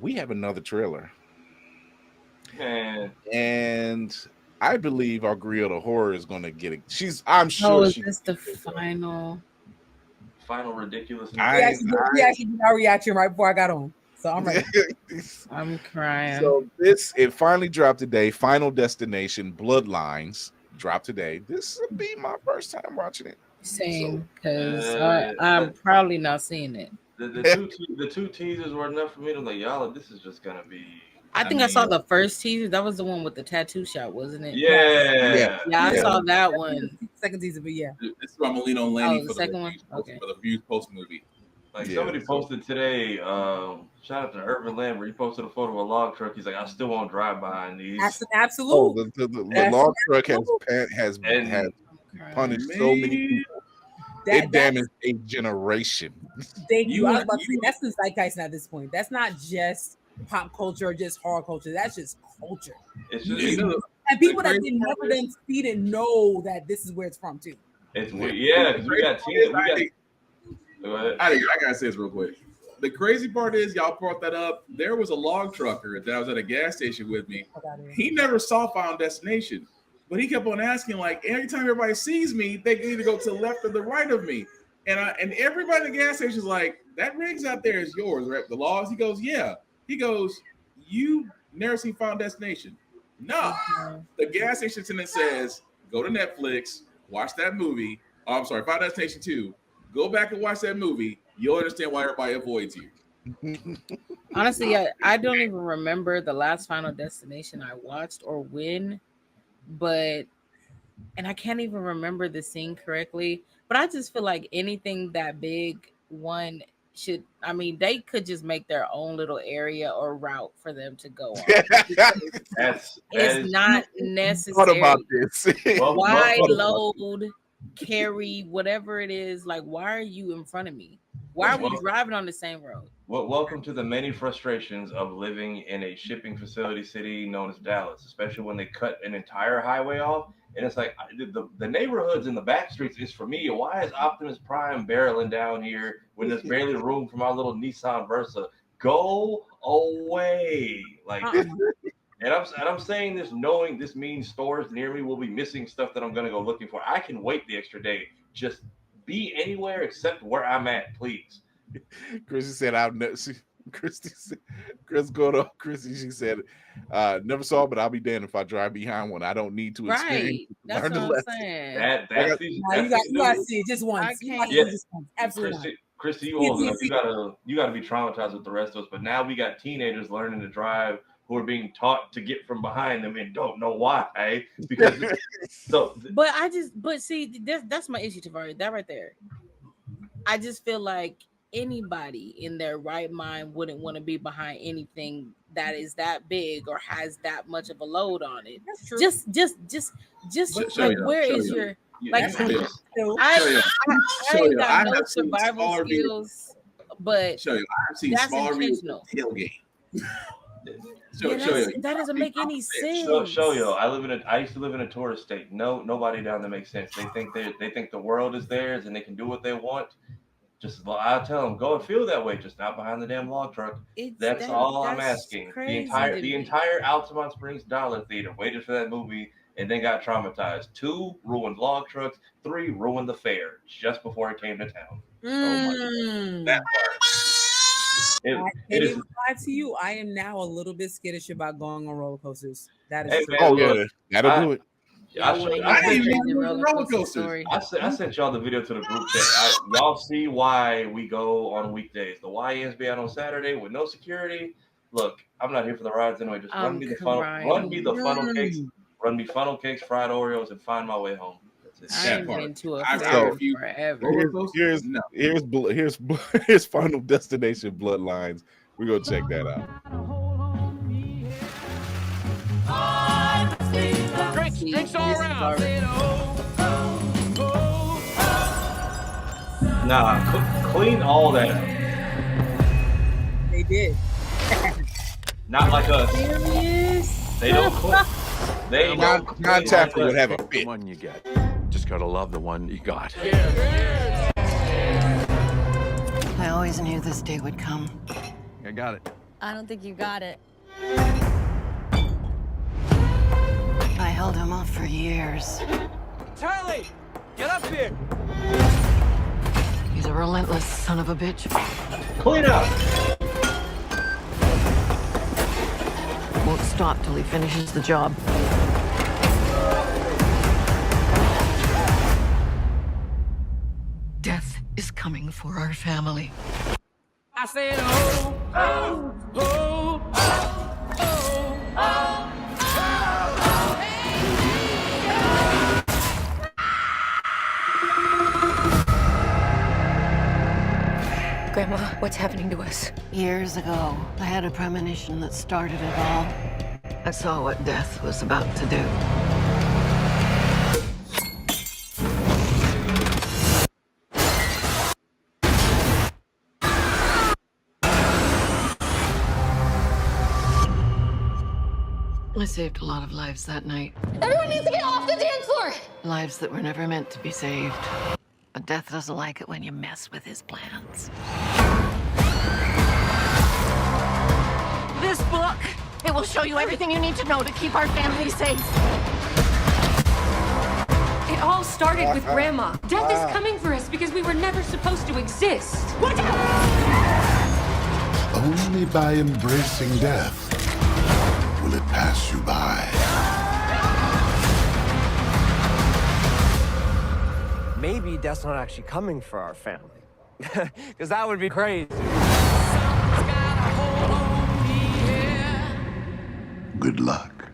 We have another trailer, Man, and I believe our Griot of Horror is going to get it. I'm Oh, sure is she. this the final? final ridiculousness. I, We actually did our reaction right before I got on, so I'm ready. I'm crying. So it finally dropped today. Final Destination Bloodlines dropped today. This will be my first time watching it. Same, because Uh, I'm probably not seeing it. the two teasers were enough for me to like, y'all, this is just gonna be. I think I saw the first teaser. That was the one with the tattoo shot, wasn't it? Yeah. Yeah, I saw that one. Second season, but yeah. This is why I'm gonna lean on Laney Oh, for the second one? Okay. for the Fuse post movie. Like somebody posted today, shout out to Urban Lambert. He posted a photo of a log truck. He's like, I still won't drive behind these. Absolutely. Oh, the log truck has punished so many people. It damaged a generation. Thank you. I was about to say that's the zeitgeist at this point. That's not just pop culture or just horror culture. That's just culture. It's just, and people that didn't never done see it know that this is where it's from too. It's weird. Yeah, because we got teams. I gotta say this real quick. The crazy part is y'all brought that up. There was a log trucker that was at a gas station with me. He never saw Final Destination, but he kept on asking, like, every time everybody sees me, they can either go to the left or the right of me. And everybody at the gas station is like, that rig's out there is yours, right? The logs. He goes, yeah. He goes, you never seen Final Destination? No. The gas station attendant says, go to Netflix, watch that movie. Oh, I'm sorry, Final Destination 2. Go back and watch that movie. You'll understand why everybody avoids you. Honestly, I don't even remember the last Final Destination I watched or when, and I can't even remember the scene correctly. But I just feel like anything that big one should, I mean, they could just make their own little area or route for them to go on. It's not necessary. What about this? Why load, carry, whatever it is? Like, why are you in front of me? Why are we driving on the same road? Well, welcome to the many frustrations of living in a shipping facility city known as Dallas, especially when they cut an entire highway off. And it's like the neighborhoods in the back streets is for me. Why is Optimus Prime barreling down here when there's barely room for my little Nissan Versa? Go away! Like, and I'm saying this knowing this means stores near me will be missing stuff that I'm gonna go looking for. I can wait the extra day. Just be anywhere except where I'm at, please. Chrissy said, "I've never." Chris go to Chrissy. She said, "Never saw, but I'll be damned if I drive behind one. I don't need to experience." Right, that's what I'm saying. You got to see it just once. Absolutely. Chrissy, you old enough. You gotta be traumatized with the rest of us. But now we got teenagers learning to drive who are being taught to get from behind them and don't know why. Because but see, that's my issue, Tavares. That right there. I just feel like anybody in their right mind wouldn't want to be behind anything that is that big or has that much of a load on it. That's true. Just like, where is your like? I ain't got no survival skills, but I've seen smaller vehicles tailgate. That doesn't make any sense. Show you. I used to live in a tourist state. Nobody down there makes sense. They think the world is theirs and they can do what they want. Just I'll tell them, go and feel that way, just not behind the damn log truck. That's all I'm asking. The entire Altamont Springs Dollar Theater waited for that movie and then got traumatized. 2 ruined log trucks. 3 ruined the fair just before it came to town. That part. I can't even lie to you. I am now a little bit skittish about going on roller coasters. That is true. Oh yeah, that'll do it. I sent y'all the video to the group chat. Y'all see why we go on weekdays. The YNs out on Saturday with no security. Look, I'm not here for the rides anyway. Just run me the funnel cakes, fried Oreos, and find my way home. I've been to a fair forever. Here's Final Destination Bloodlines. We're gonna check that out. Drinks all around. Nah, clean all that up. They did. Not like us. Serious? They don't clean. They don't clean. Tapper would have a fit. The one you get. Just gotta love the one you got. I always knew this day would come. I got it. I don't think you got it. I held him off for years. Charlie, get up here. He's a relentless son of a bitch. Clean up. Won't stop till he finishes the job. Death is coming for our family. I said, oh, oh, oh, oh, oh, oh. Grandma, what's happening to us? Years ago, I had a premonition that started it all. I saw what death was about to do. I saved a lot of lives that night. Everyone needs to get off the dance floor! Lives that were never meant to be saved. But death doesn't like it when you mess with his plans. This book, it will show you everything you need to know to keep our family safe. It all started with Grandma. Death is coming for us because we were never supposed to exist. Watch out! Only by embracing death will it pass you by. Maybe Death's not actually coming for our family. Because that would be crazy. Good luck.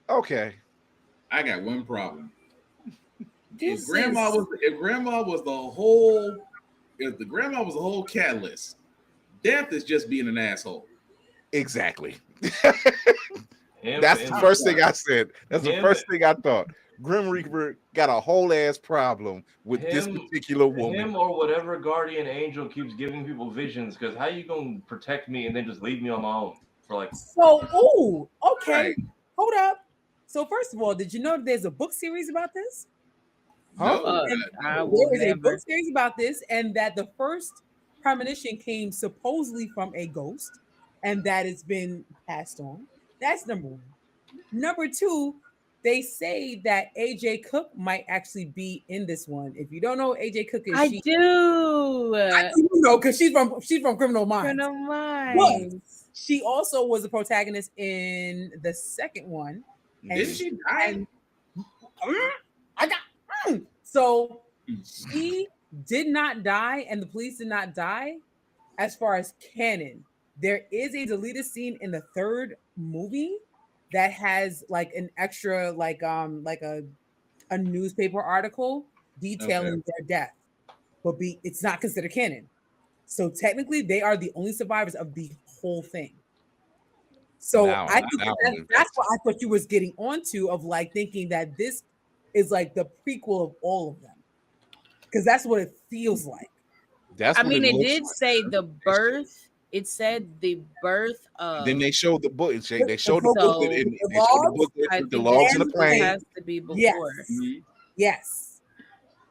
Okay. I got one problem. If the grandma was the whole catalyst, Death is just being an asshole. Exactly. That's the first thing I said. That's the first thing I thought. Grim Reaper got a whole ass problem with this particular woman. Him or whatever guardian angel keeps giving people visions. Because how you gonna protect me and then just leave me on my own for like? So, okay, Right. hold up. So first of all, did you know there's a book series about this? No, There is a book series about this, and that the first premonition came supposedly from a ghost, and that it's been passed on. That's number one. Number two, they say that AJ Cook might actually be in this one. If you don't know who AJ Cook is, I do. you know, because she's from Criminal Minds. Criminal Minds. But she also was the protagonist in the second one. Didn't she die? So she did not die, and the police did not die. As far as canon, there is a deleted scene in the third movie that has like an extra, like a newspaper article detailing their death, but it's not considered canon. So technically, they are the only survivors of the whole thing. So I think that's what I thought you was getting onto, of like thinking that this is like the prequel of all of them, because that's what it feels like. I mean, it did say the birth. It said the birth of. Then they showed the book. They showed the booklet. And they showed the booklet with the logs and the plane. It has to be before. Yes.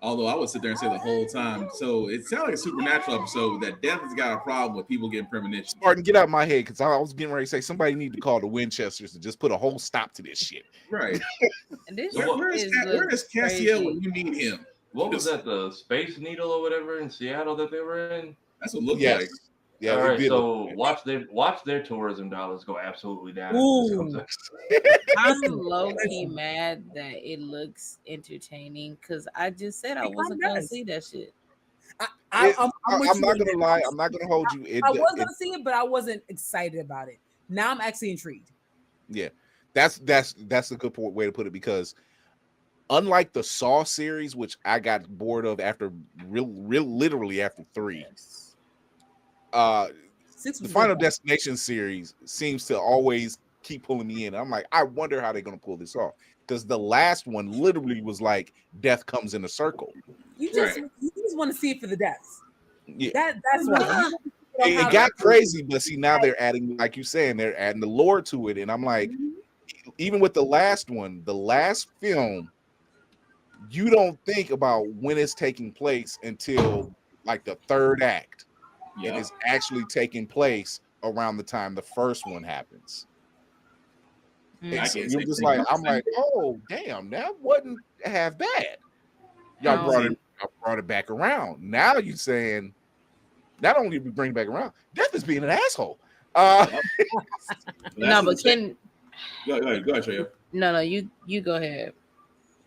Although I would sit there and say the whole time. So it sounds like a supernatural episode that Death has got a problem with people getting premonitions. Martin, get out of my head, because I was getting ready to say somebody need to call the Winchesters and just put a whole stop to this shit. Right. And this where is Castiel when you need him? What was that? The Space Needle or whatever in Seattle that they were in? That's what it looked like. Yeah. All right. So watch their tourism dollars go absolutely down. I'm low key mad that it looks entertaining, because I just said I wasn't gonna see that shit. I'm not gonna lie. I'm not gonna hold you. I was gonna see it, but I wasn't excited about it. Now I'm actually intrigued. Yeah, that's a good way to put it, because unlike the Saw series, which I got bored of after literally after 3. The Final Destination series seems to always keep pulling me in. I'm like, I wonder how they're gonna pull this off, because the last one literally was like death comes in a circle. You just want to see it for the deaths. Yeah, that's why. It got crazy, but see, now they're adding, like you saying, they're adding the lore to it, and I'm like, even with the last one, the last film, you don't think about when it's taking place until like the third act, Yeah. and it's actually taking place around the time the first one happens. And so you're just like, I'm like, oh damn, that wasn't half bad. Y'all brought it back around. Now you saying not only we bring it back around, Death is being an asshole. No, but can go ahead, Trey. No, you go ahead.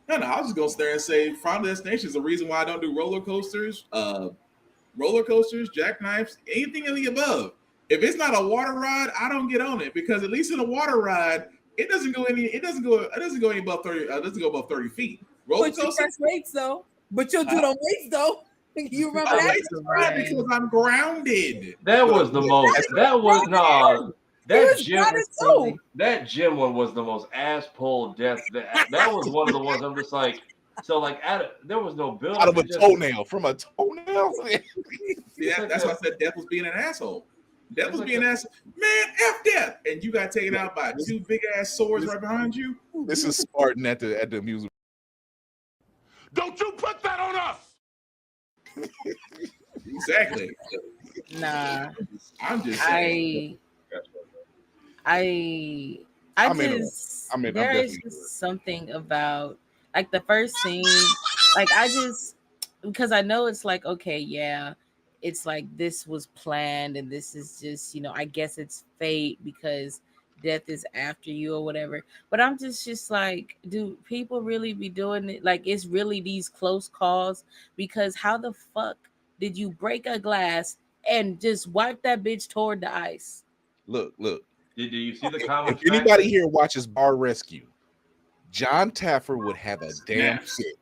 No, I was just gonna stare and say Final Destination is the reason why I don't do roller coasters, jackknives, anything of the above. If it's not a water ride, I don't get on it, because at least in a water ride, it doesn't go any above 30. Doesn't go above 30 feet. Roller But you coaster, press weights though. But you'll do the weights though. You remember that? Right, because I'm grounded. That was the most. That was no. That gym one was the most ass pull death. That was one of the ones I'm just like. So like, there was no build out of a toenail, from a toenail. Yeah, that's why I said Death was being an asshole. Death was being an asshole. Man, F Death, and you got taken out by two big ass swords right behind you. This is Spartan at the amusement. Don't you put that on us! Exactly. Nah, I'm just saying. There is just something about like the first scene, like because I know it's like, okay, yeah, it's like this was planned and this is just, I guess it's fate because death is after you or whatever. But I'm just like, do people really be doing it? Like, it's really these close calls? Because how the fuck did you break a glass and just wipe that bitch toward the ice? Look. Did you see the comment? If anybody here watches Bar Rescue, John Taffer would have a damn fit.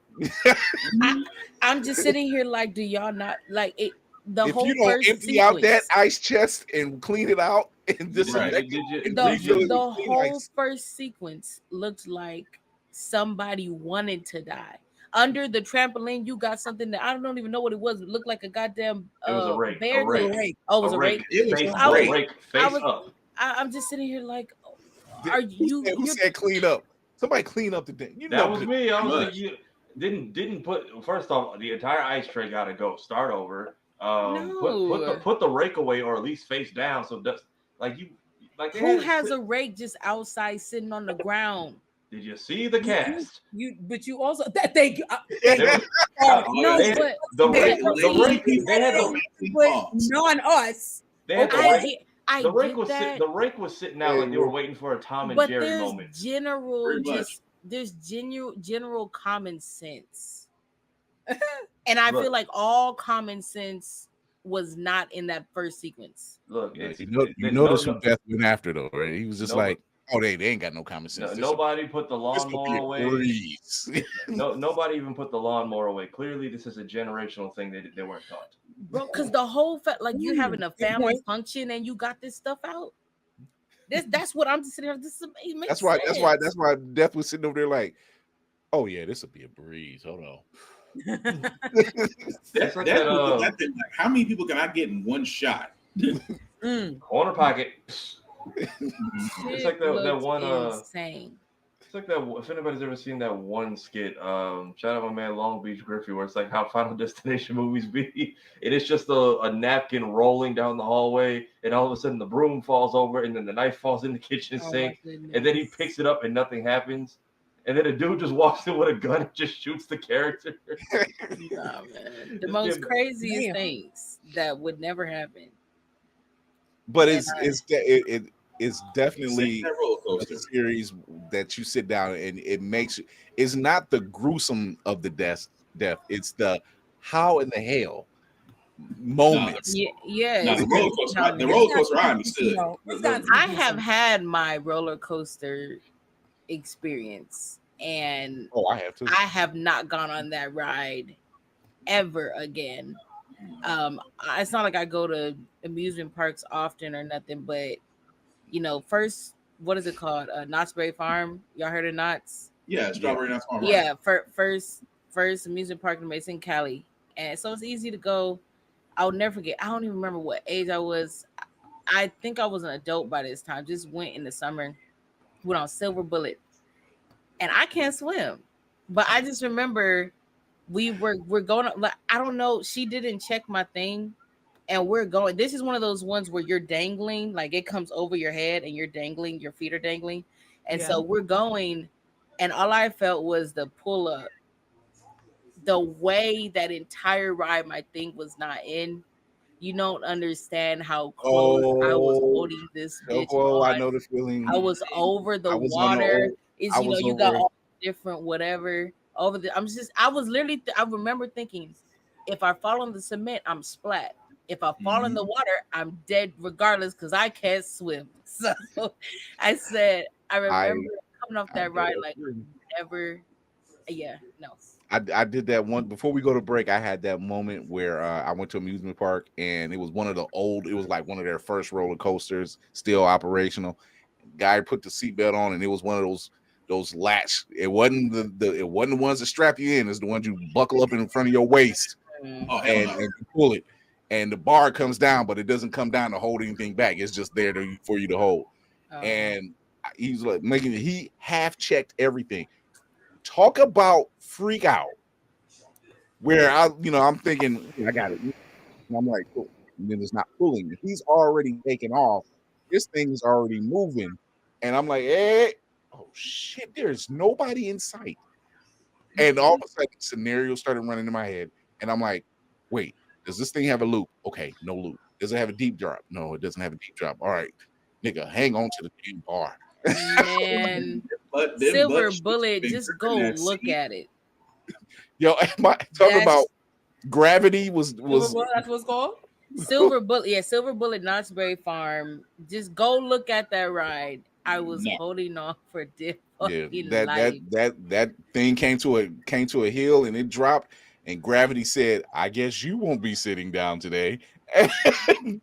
I'm just sitting here like, do y'all not like it? If you don't empty out that ice chest and clean it out and disinfect the whole first sequence looked like somebody wanted to die. Under the trampoline, you got something that I don't even know what it was. It looked like a goddamn it was a rake. bear. A rake. Oh, it was a rake. It was face, a rake. Face up. I'm just sitting here like, are you? Who said clean up? Somebody clean up the thing. That was me. I was like, you didn't put. First off, the entire ice tray got to go. Start over. Put the rake away, or at least face down. So that's like you. Like who has a rake just outside sitting on the ground? Did you see the cast? But you also that they. The rake. They had not us. They had the rake was sitting out like they were waiting for a Tom and Jerry moment. There's general common sense, and I feel like all common sense was not in that first sequence. Look, you notice who Death went after though, right? He was just like, oh, they ain't got no common sense. Nobody put the lawnmower away. Nobody even put the lawnmower away. Clearly, this is a generational thing that they weren't taught. Bro, because the whole like you having a family function and you got this stuff out. That's what I'm just sitting here. This is amazing. That's why Death was sitting over there like, oh yeah, this will be a breeze. Hold on. How many people can I get in one shot? Corner pocket. It's like that one. Insane. It's like that. If anybody's ever seen that one skit, shout out my man Long Beach Griffey, where it's like how Final Destination movies be. It is just a napkin rolling down the hallway, and all of a sudden the broom falls over, and then the knife falls in the kitchen sink, and then he picks it up and nothing happens. And then a dude just walks in with a gun and just shoots the character. Nah, man. The most craziest things that would never happen. But it's definitely a series that you sit down and it makes you. It's not the gruesome of the death. It's the how in the hell moments. Yeah. No, the roller coaster. I understood. I have had my roller coaster experience, and I have too. I have not gone on that ride ever again. It's not like I go to amusement parks often or nothing, but first, what is it called? Knott's Berry Farm. Y'all heard of Knott's? Yeah, Strawberry Knott's Farm. Yeah, first amusement park in Cali, and so it's easy to go. I'll never forget. I don't even remember what age I was. I think I was an adult by this time. Just went in the summer, went on Silver Bullet, and I can't swim, but I just remember we're going. Like, I don't know. She didn't check my thing, and we're going. This is one of those ones where you're dangling, like it comes over your head, and you're dangling. Your feet are dangling, and so we're going, and all I felt was the pull up. The way that entire ride, my thing was not in. You don't understand how close I was holding this bitch Oh, I on. know the feeling. I was over the I was on the water. old. It's I you know was you got over. all different whatever over the. I was literally. I remember thinking, if I fall on the cement, I'm splat. If I fall in the water, I'm dead regardless because I can't swim. So I said, I remember coming off that ride like never. Yeah, no. I did that one before we go to break. I had that moment where I went to amusement park and it was one of the old. It was like one of their first roller coasters, still operational. Guy put the seatbelt on, and it was one of those latch. It wasn't it wasn't the ones that strap you in. It's the ones you buckle up in front of your waist and you pull it. And the bar comes down, but it doesn't come down to hold anything back. It's just there for you to hold. And he's like he half checked everything. Talk about freak out. Where I'm thinking I got it. And I'm like, cool. And then it's not pulling. He's already taken off. This thing is already moving. And I'm like, hey, oh shit, there's nobody in sight. And all of a sudden, scenario started running in my head. And I'm like, wait, does this thing have a loop? Okay, no loop. Does it have a deep drop? No, it doesn't have a deep drop. All right, nigga, hang on to the damn bar. Man, Silver Bullet, just go look at it. Yo, talking about gravity was that's what's called Silver Bullet. Yeah, Silver Bullet, Knott's Berry Farm. Just go look at that ride. I was holding on for dear fucking life. That thing came to a hill and it dropped, and gravity said, "I guess you won't be sitting down today."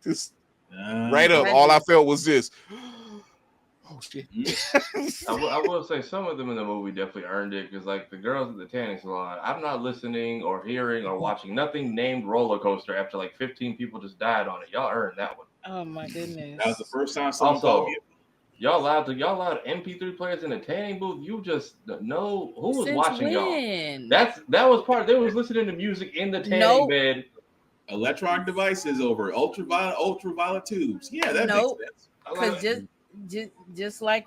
Just right up. All I felt was this. Oh shit! I will say some of them in the movie definitely earned it because, like the girls at the tanning salon, I'm not listening or hearing or watching nothing named roller coaster after like 15 people just died on it. Y'all earned that one. Oh my goodness! That was the first time. Also, y'all allowed MP3 players in the tanning booth. You just know who was watching y'all. That was part. They was listening to music in the tanning bed. Electronic devices over ultraviolet tubes. Yeah, that makes sense. Because just like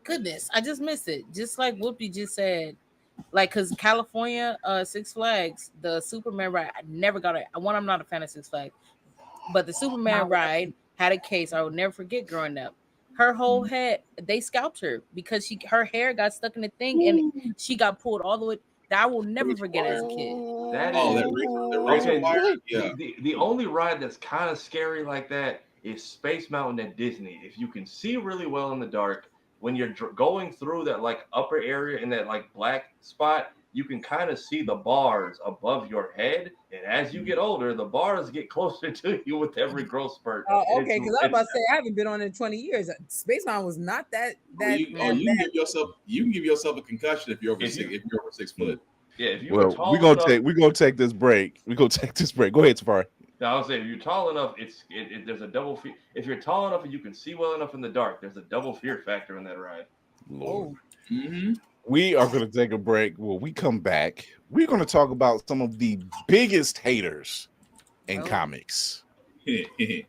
goodness, I just missed it. Just like Whoopi just said, like because California, Six Flags, the Superman ride, I never got it. I'm not a fan of Six Flags, but the Superman ride had a case I will never forget growing up. Her whole head, they scalped her because her hair got stuck in the thing and she got pulled all the way. That I will never forget as a kid. The razor wire. Yeah. The only ride that's kind of scary like that is Space Mountain at Disney. If you can see really well in the dark, when you're going through that like upper area in that like black spot, you can kind of see the bars above your head. And as you get older, the bars get closer to you with every growth spurt. Oh, okay. Because I was about to say I haven't been on in 20 years. Space Mountain was not that. You can give yourself a concussion if you're over 6 foot. Yeah. If you we're gonna take this break. We're gonna take this break. Go ahead, Safari. Now, I'll say if you're tall enough, there's a double fear. If you're tall enough and you can see well enough in the dark, there's a double fear factor in that ride. Lord. We are going to take a break. When we come back, we're going to talk about some of the biggest haters in comics. It's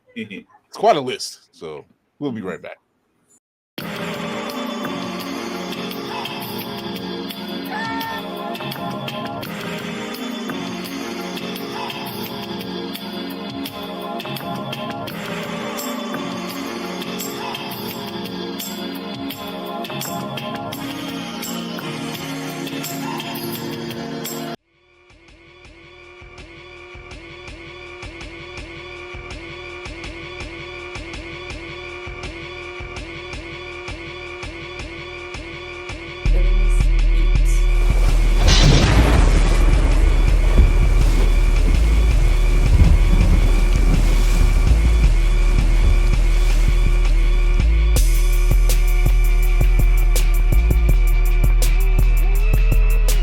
quite a list, so we'll be right back.